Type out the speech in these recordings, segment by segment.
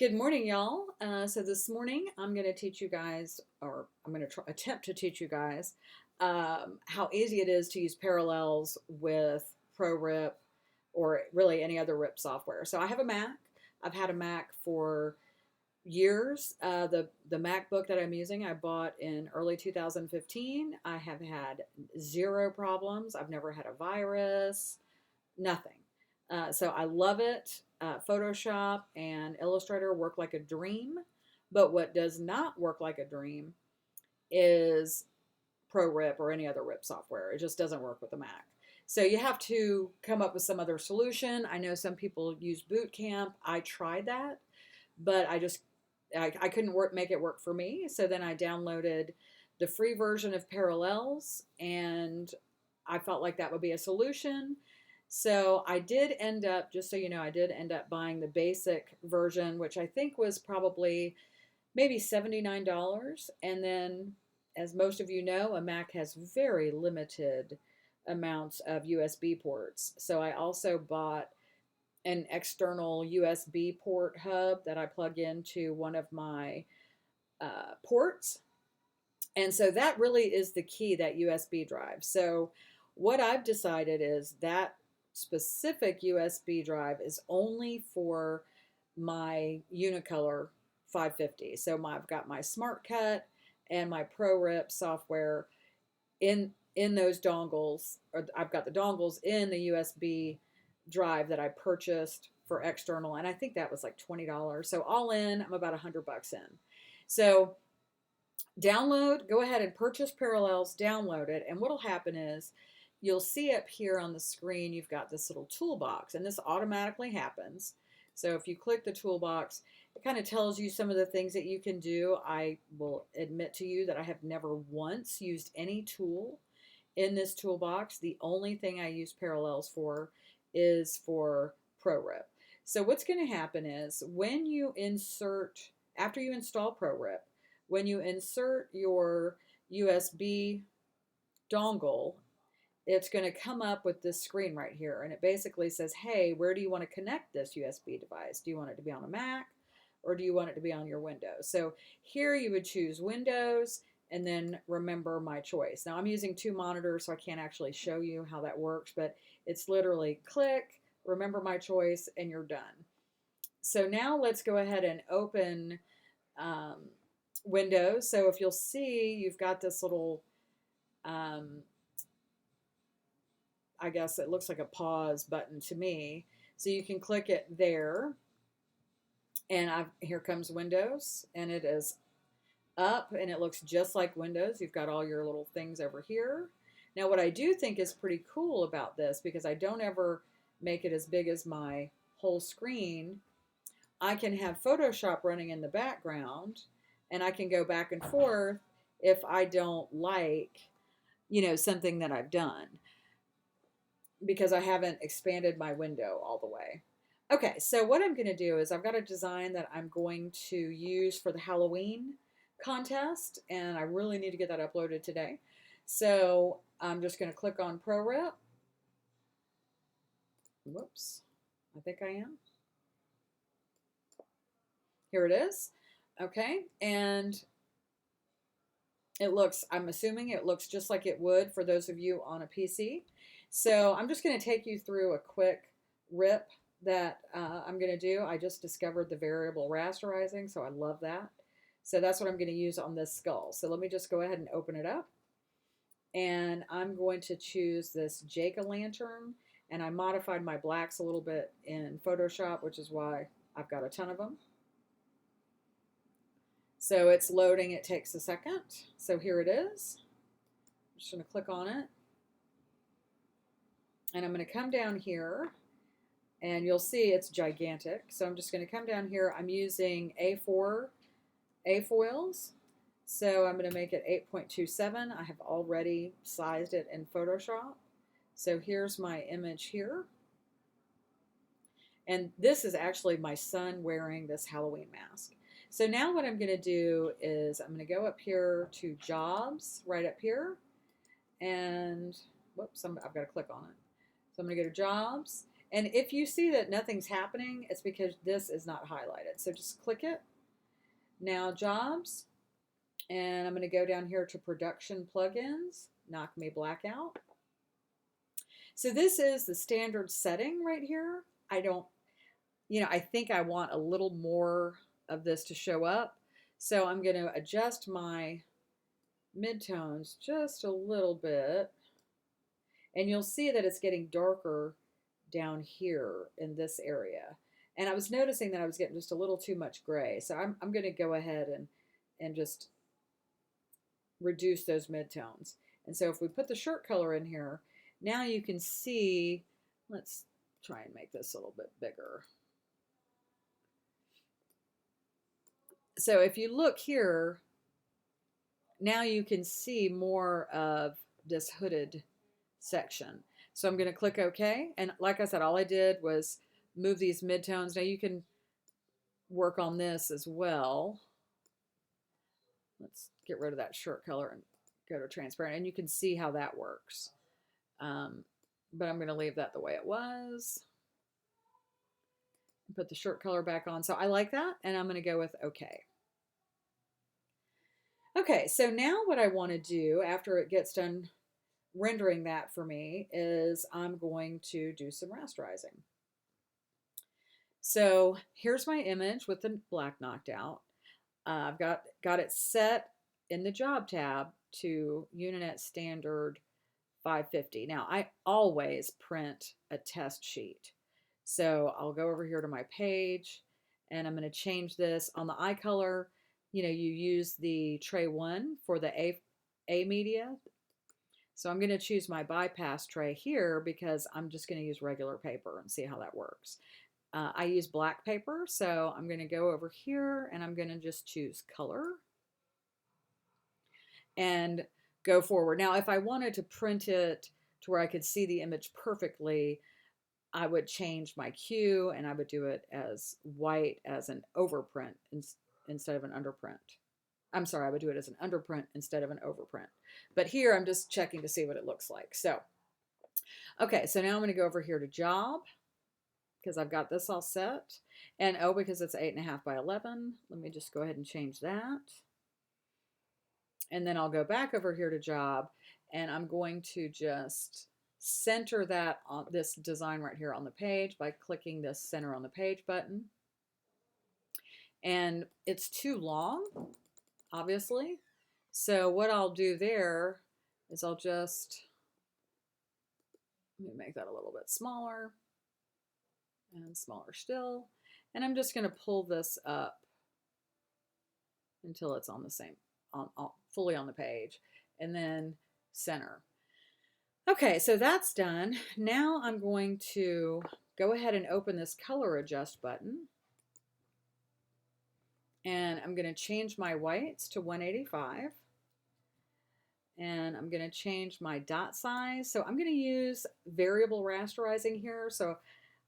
Good morning, y'all. So this morning I'm going to teach you guys, or I'm going to attempt to teach you guys, how easy it is to use Parallels with ProRip or really any other RIP software. So I have a Mac. I've had a Mac for years. The MacBook that I'm using, I bought in early 2015. I have had zero problems. I've never had a virus, nothing. So I love it. Photoshop and Illustrator work like a dream, but what does not work like a dream is ProRip or any other RIP software. It just doesn't work with the Mac. So you have to come up with some other solution. I know some people use Boot Camp. I tried that, but I couldn't make it work for me. So then I downloaded the free version of Parallels, and I felt like that would be a solution. So I did end up, just so you know, I did end up buying the basic version, which I think was probably maybe $79. And then, as most of you know, a Mac has very limited amounts of USB ports. So I also bought an external USB port hub that I plug into one of my ports. And so that really is the key, that USB drive. So what I've decided is that specific USB drive is only for my Unicolor 550. So I've got my Smart Cut and my ProRip software in those dongles, or I've got the dongles in the USB drive that I purchased for external, and I think that was like $20. So all in, I'm about $100 in. So go ahead and purchase Parallels, download it, and what'll happen is you'll see up here on the screen you've got this little toolbox, and this automatically happens. So if you click the toolbox, it kind of tells you some of the things that you can do. I will admit to you that I have never once used any tool in this toolbox. The only thing I use Parallels for is for ProRip. So what's going to happen is after you install ProRip, when you insert your USB dongle, it's going to come up with this screen right here. And it basically says, hey, where do you want to connect this USB device? Do you want it to be on a Mac or do you want it to be on your Windows? So here you would choose Windows and then remember my choice. Now I'm using two monitors, so I can't actually show you how that works, but it's literally click, remember my choice, and you're done. So now let's go ahead and open Windows. So if you'll see, you've got this little, I guess it looks like a pause button to me. So you can click it there. And here comes Windows, and it is up, and it looks just like Windows. You've got all your little things over here. Now what I do think is pretty cool about this, because I don't ever make it as big as my whole screen, I can have Photoshop running in the background, and I can go back and forth if I don't like, something that I've done, because I haven't expanded my window all the way. Okay, so what I'm going to do is I've got a design that I'm going to use for the Halloween contest, and I really need to get that uploaded today. So I'm just going to click on ProRip. Whoops, I think I am. Here it is. Okay, and I'm assuming it looks just like it would for those of you on a PC. So I'm just going to take you through a quick rip that I'm going to do. I just discovered the variable rasterizing, so I love that. So that's what I'm going to use on this skull. So let me just go ahead and open it up. And I'm going to choose this Jack-o'-lantern, and I modified my blacks a little bit in Photoshop, which is why I've got a ton of them. So it's loading, it takes a second. So here it is. I'm just going to click on it. And I'm going to come down here, and you'll see it's gigantic. So I'm just going to come down here. I'm using A4 foils. So I'm going to make it 8.27. I have already sized it in Photoshop. So here's my image here. And this is actually my son wearing this Halloween mask. So now what I'm going to do is I'm going to go up here to Jobs, right up here. And whoops, I've got to click on it. So I'm going to go to Jobs. And if you see that nothing's happening, it's because this is not highlighted. So just click it. Now jobs, and I'm going to go down here to production plugins, knock me black out. So this is the standard setting right here. I don't, I think I want a little more of this to show up. So I'm going to adjust my midtones just a little bit. And you'll see that it's getting darker down here in this area. And I was noticing that I was getting just a little too much gray. So I'm going to go ahead and just reduce those midtones. And so if we put the shirt color in here, now you can see, let's try and make this a little bit bigger. So if you look here, now you can see more of this hooded section. So I'm going to click OK. And like I said, all I did was move these midtones. Now you can work on this as well. Let's get rid of that shirt color and go to transparent. And you can see how that works. But I'm going to leave that the way it was. Put the shirt color back on. So I like that. And I'm going to go with OK. Okay, so now what I want to do after it gets done rendering that for me is I'm going to do some rasterizing. So here's my image with the black knocked out. I've got it set in the job tab to Uninet standard 550. Now I always print a test sheet. So I'll go over here to my page and I'm going to change this on the eye color. You use the tray 1 for the A media. So I'm going to choose my bypass tray here because I'm just going to use regular paper and see how that works. I use black paper, so I'm going to go over here and I'm going to just choose color and go forward. Now, if I wanted to print it to where I could see the image perfectly, I would change my Q and I would do it as white as an overprint instead of an underprint. I'm sorry, I would do it as an underprint instead of an overprint. But here I'm just checking to see what it looks like. So, okay, so now I'm going to go over here to job because I've got this all set. And because it's 8.5 by 11, let me just go ahead and change that. And then I'll go back over here to job and I'm going to just center that on this design right here on the page by clicking this center on the page button. And it's too long, obviously. So what I'll do there is I'll just, let me make that a little bit smaller and smaller still. And I'm just going to pull this up until it's on the same, fully on the page, and then center. Okay, so that's done. Now I'm going to go ahead and open this color adjust button. And I'm going to change my whites to 185. And I'm going to change my dot size. So I'm going to use variable rasterizing here. So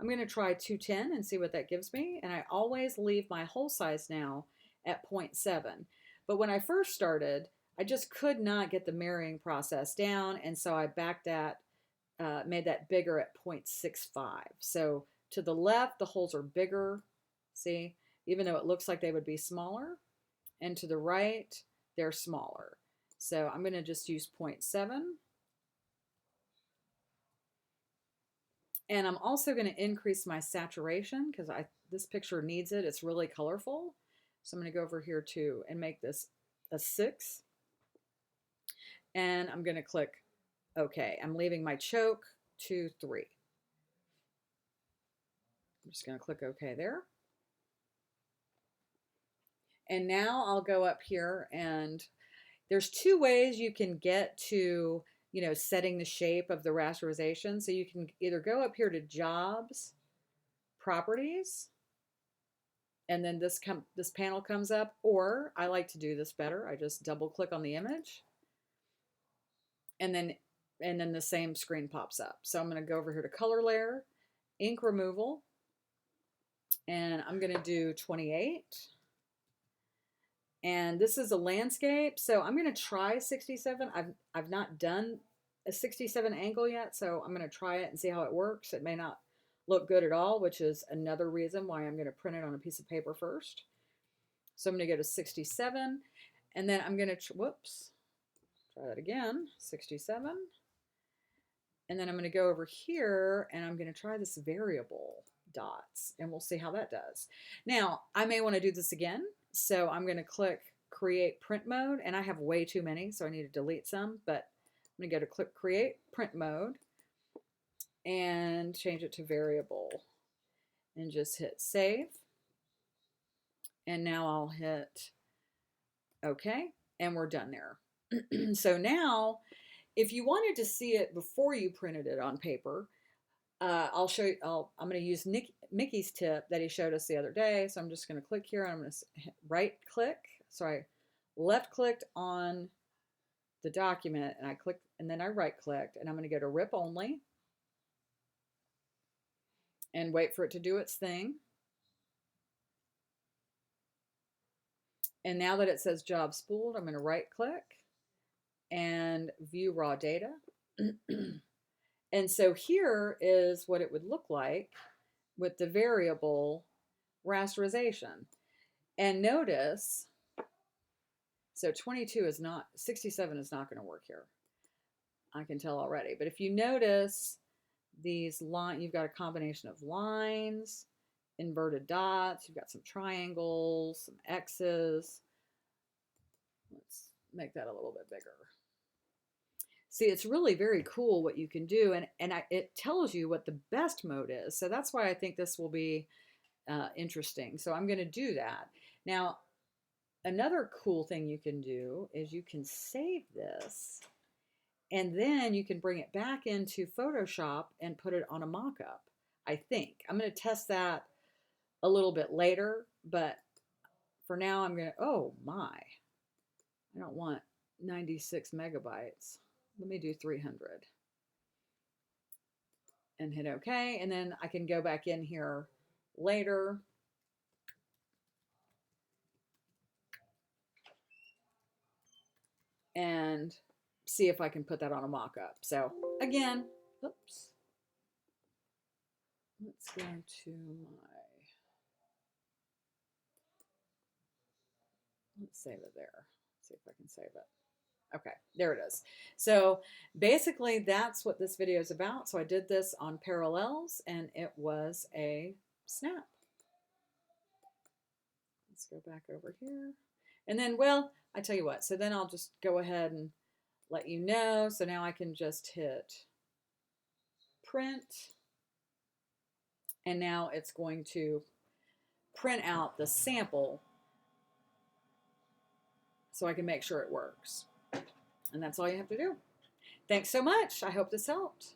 I'm going to try 210 and see what that gives me. And I always leave my whole size now at 0.7. But when I first started, I just could not get the mirroring process down. And so I backed that, made that bigger at 0.65. So to the left, the holes are bigger. See? Even though it looks like they would be smaller. And to the right, they're smaller. So I'm going to just use 0.7. And I'm also going to increase my saturation because this picture needs it. It's really colorful. So I'm going to go over here too and make this a 6. And I'm going to click OK. I'm leaving my choke to 3. I'm just going to click OK there. And now I'll go up here and there's 2 ways you can get to, setting the shape of the rasterization. So you can either go up here to jobs, properties, and then this panel comes up, or I like to do this better. I just double click on the image and then the same screen pops up. So I'm going to go over here to color layer, ink removal, and I'm going to do 28. And this is a landscape, so I'm going to try 67. I've not done a 67 angle yet, so I'm going to try it and see how it works. It may not look good at all, which is another reason why I'm going to print it on a piece of paper first. So I'm going to go to 67, and then I'm going to, whoops, try that again, 67. And then I'm going to go over here and I'm going to try this variable dots and we'll see how that does. Now, I may want to do this again. So I'm going to click create print mode, and I have way too many, so I need to delete some, but I'm going to go to click create print mode and change it to variable and just hit save. And now I'll hit OK, and we're done there. So now, if you wanted to see it before you printed it on paper, I'll show you. I'm going to use Mickey's tip that he showed us the other day. So I'm just going to click here. I'm going to right click. Sorry, left clicked on the document, and I clicked, and then I right clicked, and I'm going to go to rip only and wait for it to do its thing. And now that it says job spooled, I'm going to right click and view raw data. And so here is what it would look like with the variable rasterization. And notice, so 22 is not, 67 is not going to work here. I can tell already. But if you notice these lines, you've got a combination of lines, inverted dots, you've got some triangles, some X's. Let's make that a little bit bigger. See, it's really very cool what you can do, and it tells you what the best mode is. So that's why I think this will be interesting. So I'm going to do that. Now, another cool thing you can do is you can save this, and then you can bring it back into Photoshop and put it on a mock-up, I think. I'm going to test that a little bit later, but for now I'm going to, oh my, I don't want 96 megabytes. Let me do 300 and hit OK. And then I can go back in here later and see if I can put that on a mock-up. So again, oops. Let's go to my, let's save it there. Let's see if I can save it. Okay, there it is. So basically that's what this video is about. So I did this on parallels and it was a snap. Let's go back over here. And then, well, I tell you what, so then I'll just go ahead and let you know. So now I can just hit print. And now it's going to print out the sample so I can make sure it works. And that's all you have to do. Thanks so much. I hope this helped.